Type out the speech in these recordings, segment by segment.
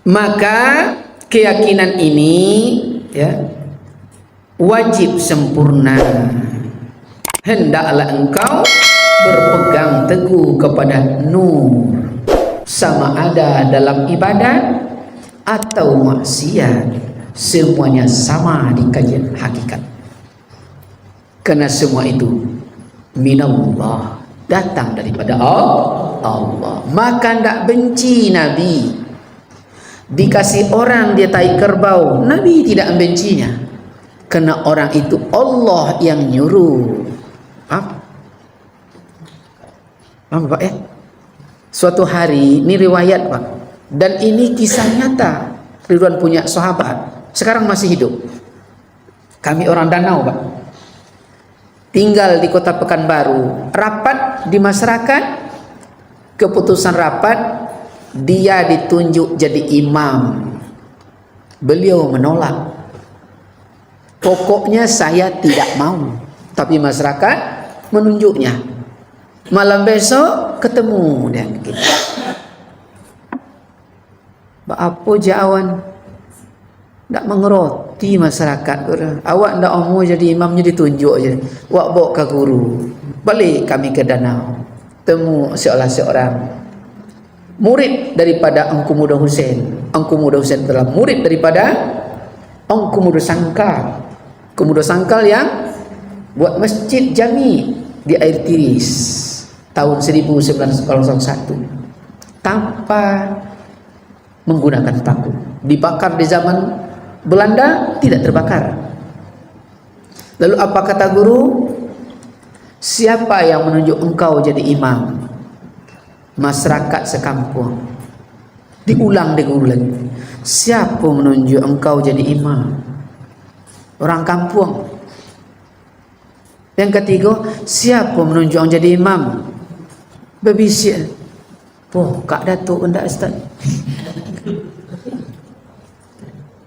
Maka keyakinan ini ya wajib sempurna. Hendaklah engkau berpegang teguh kepada nur, sama ada dalam ibadat atau maksiat, semuanya sama di kajian hakikat. Karena semua itu minallah, datang daripada Allah. Maka tidak benci Nabi. Dikasih orang dia tai kerbau, Nabi tidak membencinya. Karena orang itu Allah yang nyuruh. Paham Pak ya? Suatu hari, ini riwayat Pak, dan ini kisah nyata. Ridwan punya sahabat, sekarang masih hidup. Kami orang Danau Pak, tinggal di kota Pekanbaru. Rapat di masyarakat, keputusan rapat, dia ditunjuk jadi imam. Beliau menolak. Pokoknya saya tidak mau, tapi masyarakat menunjuknya. Malam besok ketemu dan kita. Apa jawan? Tak mengerti masyarakat. Awak tak mau jadi imamnya ditunjuk aja. Awak bawa ke guru. Balik kami ke Danau. Temu seorang murid daripada Engku Muda Hussein. Engku Muda Hussein adalah murid daripada Engku Muda Sangkal. Engku Muda Sangkal yang buat masjid jami di Air Tiris tahun 1901 tanpa menggunakan paku. Dibakar di zaman Belanda, tidak terbakar. Lalu apa kata guru? Siapa yang menunjuk engkau jadi imam? Masyarakat sekampung. Diulang di guru lagi. Siapa menunjuk engkau jadi imam? Orang kampung. Yang ketiga, siapa menunjuk engkau jadi imam? Berbisik. Kak Datuk enggak Ustaz.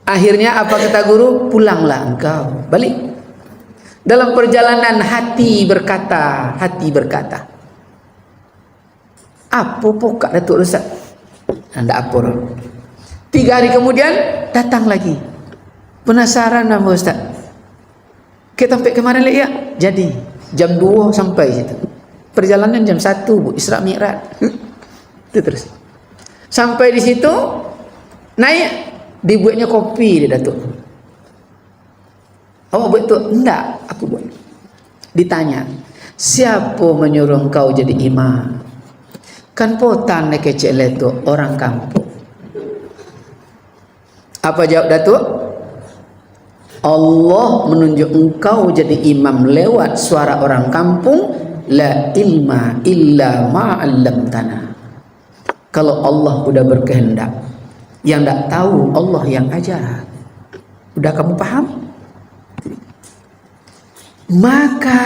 Akhirnya apa kata guru? Pulanglah engkau, balik. Dalam perjalanan hati berkata, apa Kak Datuk Ustaz? Enggak apa. 3 hari kemudian datang lagi. Penasaran nama Ustaz. Kita sampai kemarin lagi ya? Jadi jam 2 sampai situ. Perjalanan jam 1 Bu, Isra Mi'raj. Itu terus. Sampai di situ naik, dibuatnya kopi dia Datuk. Awak buat tu? Enggak, aku buat. Ditanya, siapa menyuruh engkau jadi imam? Kan potan nak kecil itu orang kampung. Apa jawab Datuk? Allah menunjuk engkau jadi imam lewat suara orang kampung. La ilma illa ma'allamtana. Kalau Allah udah berkehendak, yang tak tahu Allah yang ajar. Udah kamu paham? Maka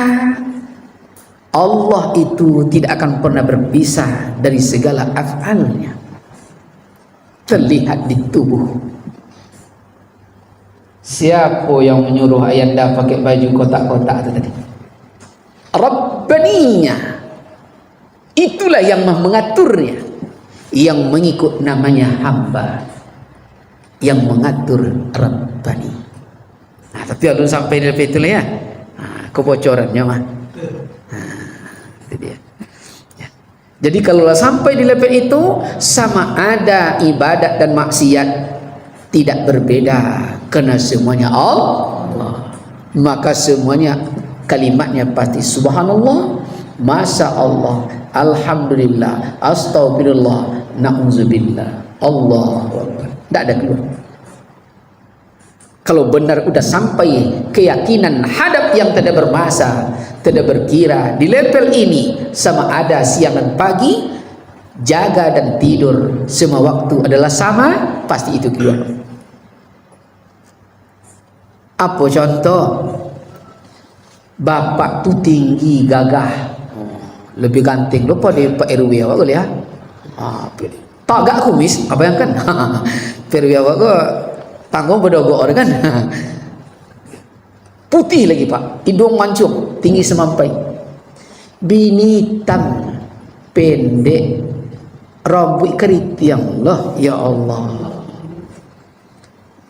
Allah itu tidak akan pernah berpisah dari segala af'alnya. Terlihat di tubuh. Siapa yang menyuruh Ayanda pakai baju kotak-kotak itu tadi? Rabbaninya. Itulah yang mengaturnya. Yang mengikut namanya hamba. Yang mengatur Rabbani. Nah, tapi belum sampai di level itulah ya. Kebocorannya mah. Itu dia. Ya. Jadi kalau sampai di level itu, sama ada ibadat dan maksiat tidak berbeda, karena semuanya Allah. Maka semuanya kalimatnya pasti subhanallah, masya Allah, alhamdulillah, astagfirullah, na'udzubillah, Allahu akbar. Tidak ada keluar. Kalau benar udah sampai keyakinan hadap yang tidak bermasa, tidak berkira, di level ini sama ada siang dan pagi, jaga dan tidur, semua waktu adalah sama, pasti itu keluar. Apa contoh? Bapak tu tinggi, gagah, lebih ganteng lupa di Pak RW awak boleh ya? Tak agak kumis, apa yang kan? Pak RW awak ke tanggung berdogok orang kan? Putih lagi Pak, hidung mancung, tinggi semampai. Bini hitam, pendek, rambut keriting. Ya Allah,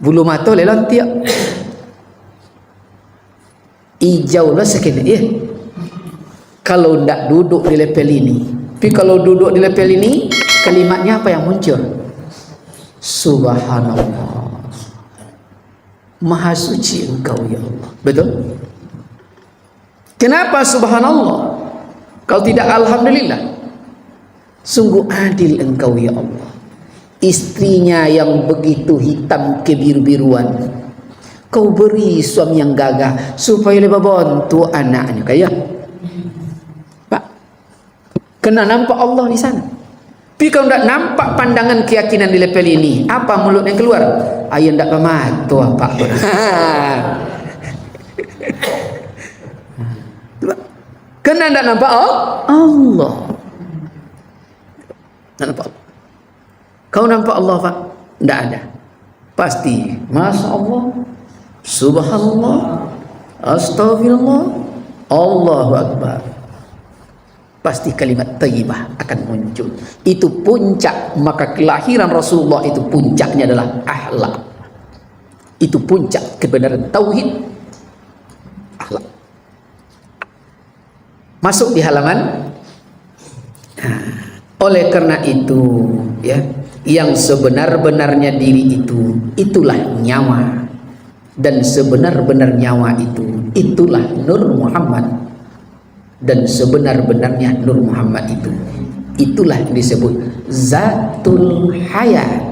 bulu mata lelang tiap hijau lah sekali ya. Kalau ndak duduk di level ini, tapi kalau duduk di level ini, kalimatnya apa yang muncul? Subhanallah, Maha suci Engkau ya Allah. Betul? Kenapa subhanallah? Kalau tidak alhamdulillah. Sungguh adil Engkau ya Allah. Istrinya yang begitu hitam kebiru-biruan, Kau beri suami yang gagah supaya lebih bantu anaknya. Kayak Pak, kena nampak Allah di sana. Tapi kalau tidak nampak pandangan keyakinan di level ini, apa mulut yang keluar? Ayah tidak pamat tu apa? Kena tidak nampak Allah. Tak nampak. Kau nampak Allah Pak? Tidak ada. Pasti. Masya Allah, Subhanallah, Astaghfirullah, Allahu Akbar. Pasti kalimat thayyibah akan muncul. Itu puncak. Maka kelahiran Rasulullah itu puncaknya adalah akhlak. Itu puncak kebenaran tauhid, akhlak. Masuk di halaman. Oleh karena itu ya, yang sebenar-benarnya diri itu, itulah nyawa. Dan sebenar-benar nyawa itu, itulah Nur Muhammad. Dan sebenar-benarnya Nur Muhammad itu, itulah yang disebut Zatul Hayat.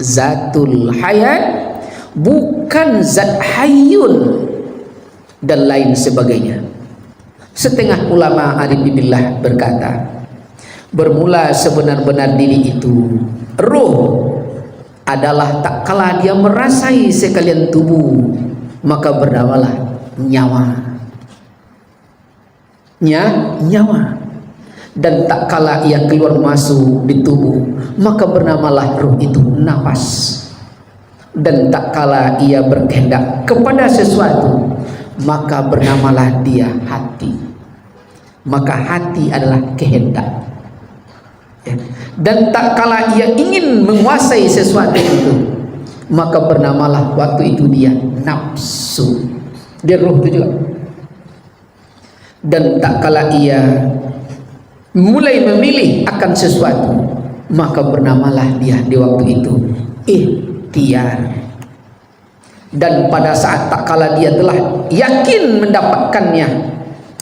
Zatul Hayat, bukan Zat Hayyun dan lain sebagainya. Setengah ulama arif billah berkata, bermula sebenar-benar diri itu, roh adalah tak kala dia merasai sekalian tubuh, maka bernamalah nyawa. Nyawa. Dan tak kala ia keluar masuk di tubuh, maka bernamalah roh itu nafas. Dan tak kala ia berkehendak kepada sesuatu, maka bernamalah dia hati. Maka hati adalah kehendak. Dan tak kala ia ingin menguasai sesuatu itu, maka bernamalah waktu itu dia nafsu. Dia roh itu juga. Dan tak kala ia mulai memilih akan sesuatu, maka bernamalah dia di waktu itu ikhtiar. Dan pada saat tak kala dia telah yakin mendapatkannya,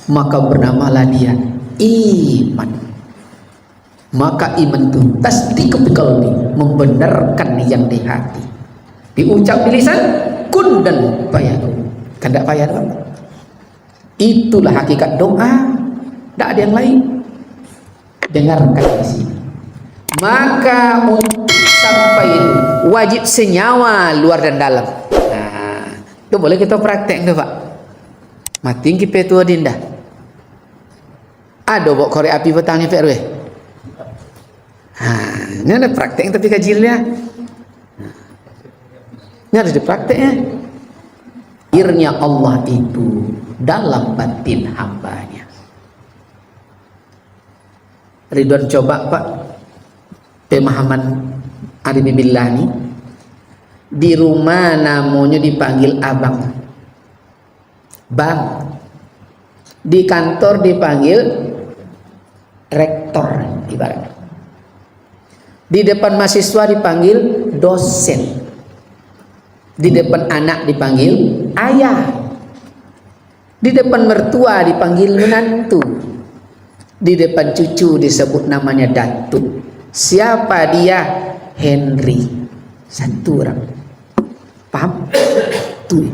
maka bernamalah dia iman. Maka iman itu tasdiq bil qalbi, membenarkan yang di hati, diucap di lisan, kun dan fayakun. Kan tak payah doang. Itulah hakikat doa, tidak ada yang lain. Dengarkan di sini. Maka untuk sampai itu wajib senyawa luar dan dalam. Nah, itu boleh kita praktek tu Pak. Mati kita tua dinda. Ada bok korek api petang ni Pak. Ini ada praktek tapi kajilnya. Ini harus diprakteknya. Akhirnya Allah itu dalam batin hambanya. Ridwan coba Pak, pemahaman Arif Billah ini, di rumah namanya dipanggil abang, bang, di kantor dipanggil rektor ibaratnya, di depan mahasiswa dipanggil dosen, di depan anak dipanggil ayah, di depan mertua dipanggil menantu, di depan cucu disebut namanya datuk. Siapa dia? Henry. Satu orang. Paham? Tuh.